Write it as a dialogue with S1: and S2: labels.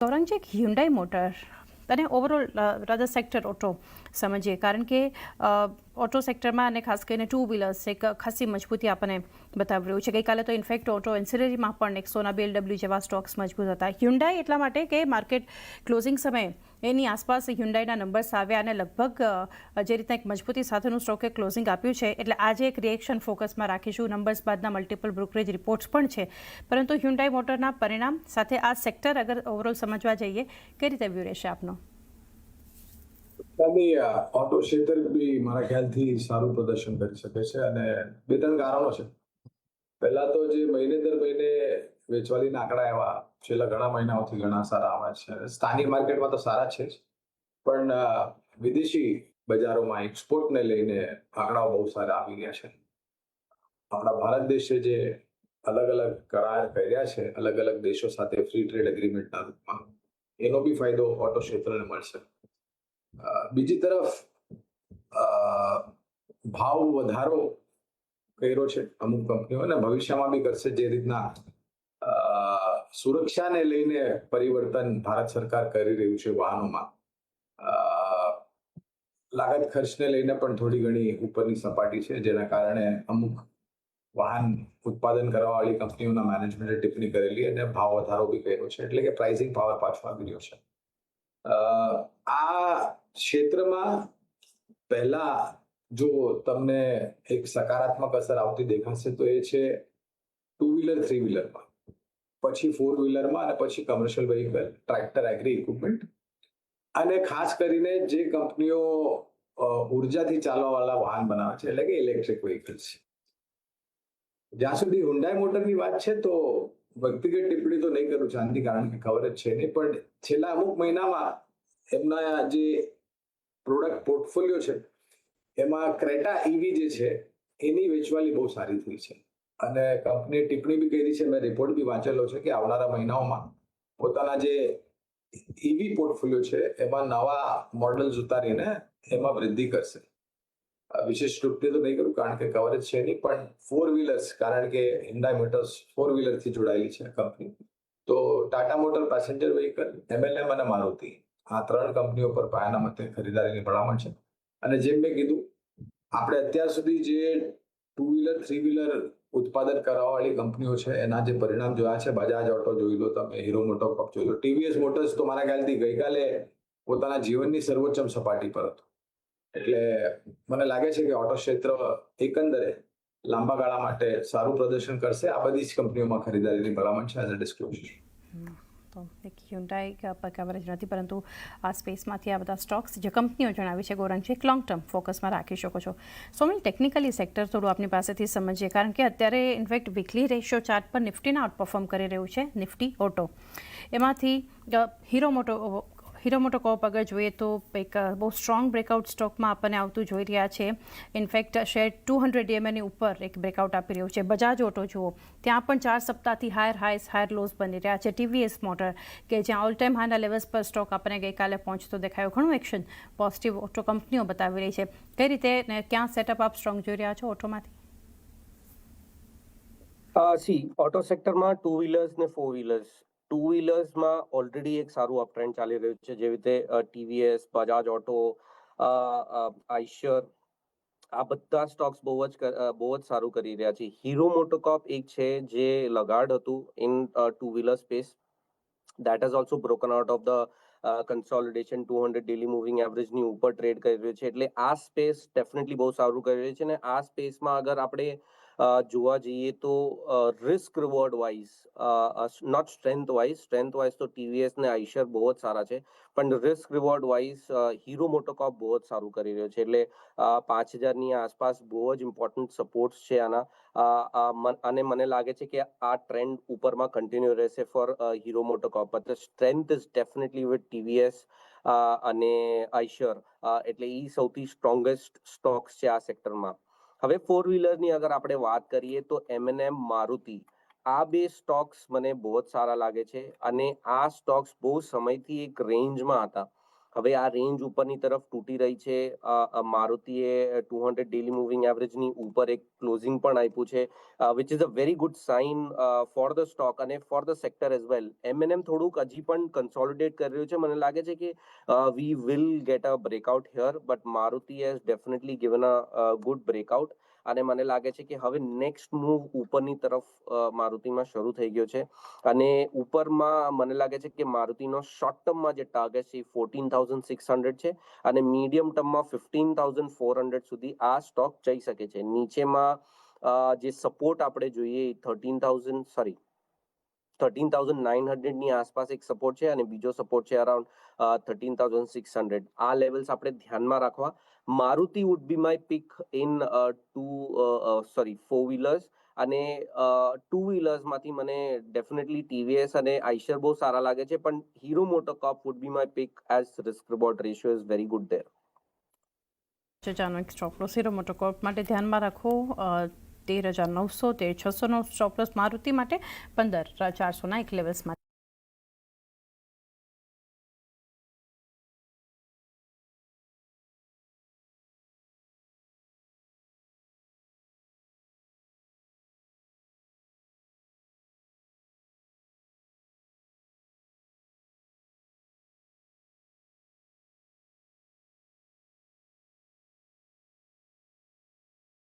S1: ગૌરાંગજી, એક Hyundai motor અને overall rather sector auto સમજીએ, કારણ કે ઓટો સેક્ટરમાં અને ખાસ કરીને ટુ વ્હીલર્સ એક ખાસી મજબૂતી આપણને બતાવી રહ્યું છે. ગઈકાલે તો ઇનફેક્ટ ઓટો એન્સિલરીમાં પણ નેક્સોના, BMW જેવા સ્ટોક્સ મજબૂત હતા. હ્યુન્ડાઈ એટલા માટે કે માર્કેટ ક્લોઝિંગ સમયે એની આસપાસ હ્યુન્ડાઈના નંબર્સ આવ્યા અને લગભગ જે રીતના એક મજબૂતી સાથેનું સ્ટોકે ક્લોઝિંગ આપ્યું છે, એટલે આજે એક રિએક્શન ફોકસમાં રાખીશું. નંબર્સ બાદના મલ્ટિપલ બ્રોકરેજ રિપોર્ટ્સ પણ છે, પરંતુ હ્યુન્ડાઈ મોટરના પરિણામ સાથે આ સેક્ટર અગર ઓવરઓલ સમજવા જઈએ, કઈ રીતે વ્યૂ રહેશે આપનો?
S2: ઓટો ક્ષેત્ર બી મારા ખ્યાલથી સારું પ્રદર્શન કરી શકે છે અને બે ત્રણ કારણો છે. પહેલા તો જે મહિને દર મહિને વેચવાલીના આંકડા એવા છેલ્લા ઘણા મહિનાઓથી ઘણા સારા આવે છે. સ્થાનિક માર્કેટમાં તો સારા છે જ, પણ વિદેશી બજારોમાં એક્સપોર્ટને લઈને આંકડાઓ બહુ સારા આવી રહ્યા છે. આપણા ભારત દેશે જે અલગ અલગ કરાર કર્યા છે અલગ અલગ દેશો સાથે ફ્રી ટ્રેડ એગ્રીમેન્ટના રૂપમાં, એનો બી ફાયદો ઓટો ક્ષેત્રને મળશે. બીજી તરફ ભાવ વધારો કર્યો છે અમુક કંપનીઓ અને ભવિષ્યમાં બી કરશે. જે રીતના સુરક્ષાને લઈને પરિવર્તન ભારત સરકાર કરી રહ્યું છે વાહનોમાં, લાગત ખર્ચને લઈને પણ થોડી ઘણી ઉપરની સપાટી છે, જેના કારણે અમુક વાહન ઉત્પાદન કરવાવાળી કંપનીઓના મેનેજમેન્ટે ટિપ્પણી કરેલી અને ભાવ વધારો બી કર્યો છે, એટલે કે પ્રાઇસિંગ પાવર પાછો આવી રહ્યો છે. આ ક્ષેત્રમાં પહેલા જો તમને એક સકારાત્મક અસર આવતી દેખાશે તો એ છે ટુ વ્હીલર, થ્રી વ્હીલરમાં, પછી ફોર વ્હીલરમાં અને પછી commercial vehicle, tractor, agri equipment અને ખાસ કરીને જે કંપનીઓ ઉર્જાથી ચાલવાવાળા વાહન બનાવે છે, એટલે કે ઇલેક્ટ્રિક વ્હીકલ્સ. જ્યાં સુધી હુન્ડાઈ મોટરની વાત છે તો વ્યક્તિગત ટિપ્પણી તો નહીં કરું શાંતિ, કારણ કે ખબર જ છે નહીં, પણ છેલ્લા અમુક મહિનામાં એમના જે પ્રોડક્ટ પોર્ટફોલિયો છે એમાં ક્રેટા ઈવી જે છે એની વેચવાલી બહુ સારી થઈ છે અને કંપનીએ ટિપ્પણી બી કરી છે, મેં રિપોર્ટ બી વાંચેલો છે કે આવનારા મહિનાઓમાં પોતાના જે ઈવી પોર્ટફોલિયો છે એમાં નવા મોડલ્સ ઉતારીને એમાં વૃદ્ધિ કરશે. વિશેષ ટિપ્પણી તો નહીં કરું કારણ કે કવરેજ છે નહીં, પણ ફોર વ્હીલર્સ, કારણ કે હ્યુન્ડાઈ મોટર્સ ફોર વ્હીલરથી જોડાયેલી છે કંપની, તો Tata motor passenger vehicle, MLM અને મારુતિ, આ ત્રણ કંપનીઓ પર પાયાના મતે ખરીદારીની ભલામણ છે. અને જેમ મેં કીધું, આપણે અત્યાર સુધી જે ટુ વ્હીલર, થ્રી વ્હીલર ઉત્પાદન કરવાવાળી કંપનીઓ છે એના જે પરિણામ જોયા છે, બજાજ ઓટો જોઈ લો તમે, હીરો મોટોકોર્પ જોઈ લો, ટીવીએસ મોટર્સ તો મારા ખ્યાલથી ગઈકાલે પોતાના જીવનની સર્વોચ્ચમ સપાટી પર હતું. એટલે મને લાગે છે કે ઓટો ક્ષેત્ર એકંદરે લાંબા ગાળા માટે સારું પ્રદર્શન કરશે. આ બધી જ કંપનીઓમાં ખરીદારીની ભલામણ છે એઝ અ ડિસ્ક્લોઝર.
S1: તો એક હ્યુન્ડાઈ પર કવરેજ નથી, પરંતુ આ સ્પેસમાંથી આ બધા સ્ટોક્સ જે કંપનીઓ જણાવી છે ગૌરાંગજી, એક લોંગ ટર્મ ફોકસમાં રાખી શકો છો. સોમિલ, ટેકનિકલી સેક્ટર થોડું આપની પાસેથી સમજીએ, કારણ કે અત્યારે ઇનફેક્ટ વીકલી રેશિયો ચાર્ટ પર નિફ્ટીના આઉટપરફોર્મ કરી રહ્યું છે નિફ્ટી ઓટો. એમાંથી હીરો મોટોકોર્પ અગર જોઈએ તો એક બહુ સ્ટ્રોંગ બ્રેકઆઉટ સ્ટોકમાં આપણને આવતું જોઈ રહ્યા છે. ઇનફેક્ટ શેર 200 EMAની ઉપર એક બ્રેકઆઉટ આપી રહ્યું છે. બજાજ ઓટો જુઓ, ત્યાં પણ 4 સપ્તાહથી હાયર લોઝ બની રહ્યા છે. ટીવીએસ મોટર કે જ્યાં ઓલ ટાઈમ હાઈના લેવલ્સ પર સ્ટોક આપણને ગઈકાલે પહોંચતો દેખાયો. ઘણું એક્શન પોઝિટિવ ઓટો કંપનીઓ બતાવી રહી છે. કઈ રીતે ને ક્યાં સેટઅપ આપ સ્ટ્રોંગ જોઈ રહ્યા છો ઓટોમાંથી?
S3: ઓટો સેક્ટરમાં ટુ વ્હીલર્સ ને ફોર વ્હીલર્સ, ટુ વ્હીલર્સમાં ઓલરેડી એક સારું અપટ્રેન્ડ ચાલી રહ્યું છે, જેવી રીતે ટીવીએસ, બજાજ ઓટો, આઈશર, આ બધા સ્ટોક્સ બહુ જ સારું કરી રહ્યા છે. હીરો મોટોકોર્પ એક છે જે લગાડ હતું in two wheeler space, that has also broken out of the consolidation. 200 daily moving એવરેજની ઉપર ટ્રેડ કરી રહ્યું છે, એટલે આ સ્પેસ ડેફિનેટલી બહુ સારું કરી રહ્યું છે. અને આ સ્પેસમાં અગર આપણે જોવા જઈએ તો risk reward wise, not strength wise તો ટીવીએસ ને આઈશર બહુ જ સારા છે, પણ risk reward wise Hero MotoCorp બહુ જ સારું કરી રહ્યો છે. એટલે 5000ની આસપાસ બહુ જ ઇમ્પોર્ટન્ટ સપોર્ટ્સ છે આના, અને મને લાગે છે કે આ ટ્રેન્ડ ઉપરમાં કન્ટિન્યુ રહેશે for Hero MotoCorp. But the strength is definitely with TVS અને આઈશર, એટલે એ સૌથી સ્ટ્રોંગેસ્ટ સ્ટોક્સ છે આ સેક્ટરમાં. હવે ફોર વ્હીલરની અગર આપણે વાત કરીએ તો એમએનએમ, મારુતિ, આ બે સ્ટોક્સ મને બહુ જ સારા લાગે છે. અને આ સ્ટોક્સ બહુ સમયથી એક રેન્જમાં હતા, હવે આ રેન્જ ઉપરની તરફ તૂટી રહી છે. મારુતિએ 200 ડેલી મૂવિંગ એવરેજની ઉપર એક ક્લોઝિંગ પણ આપ્યું છે, which is a very good sign for the stock અને for the sector as well. M&M થોડુંક હજી પણ કન્સોલિડેટ કરી રહ્યું છે. મને લાગે છે કે we will get a breakout here, but Maruti has definitely given a good breakout અને મને લાગે છે કે હવે નેક્સ્ટ મૂવ ઉપરની તરફ મારુતિમાં શરૂ થઈ ગયો છે. અને ઉપરમાં મને લાગે છે કે મારુતિનો શોર્ટ ટર્મમાં જે ટાર્ગેટ છે 14,600 છે અને મીડિયમ ટર્મમાં 15,400 સુધી આ સ્ટોક જઈ શકે છે. નીચેમાં જે સપોર્ટ આપણે જોઈએ 13,900 ની આસપાસ એક સપોર્ટ છે અને બીજો સપોર્ટ છે અરાઉન્ડ 13,600. આ લેવલ્સ આપણે ધ્યાનમાં રાખવા. Maruti would be my pick in four wheelers અને ટુ વ્હીલર્સમાંથી મને ડેફિનેટલી ટીવીએસ અને આઈશર બહુ સારા લાગે છે, પણ Hero MotoCorp would be my pick as risk reward ratio is very good there.
S1: ચાનો એક સ્ટોપ લોસ હીરો મોટોકોર્પ માટે ધ્યાનમાં રાખો 13,900, 13,600નો સ્ટોપ લોસ મારુતિ માટે 15,400ના એક લેવલ્સમાં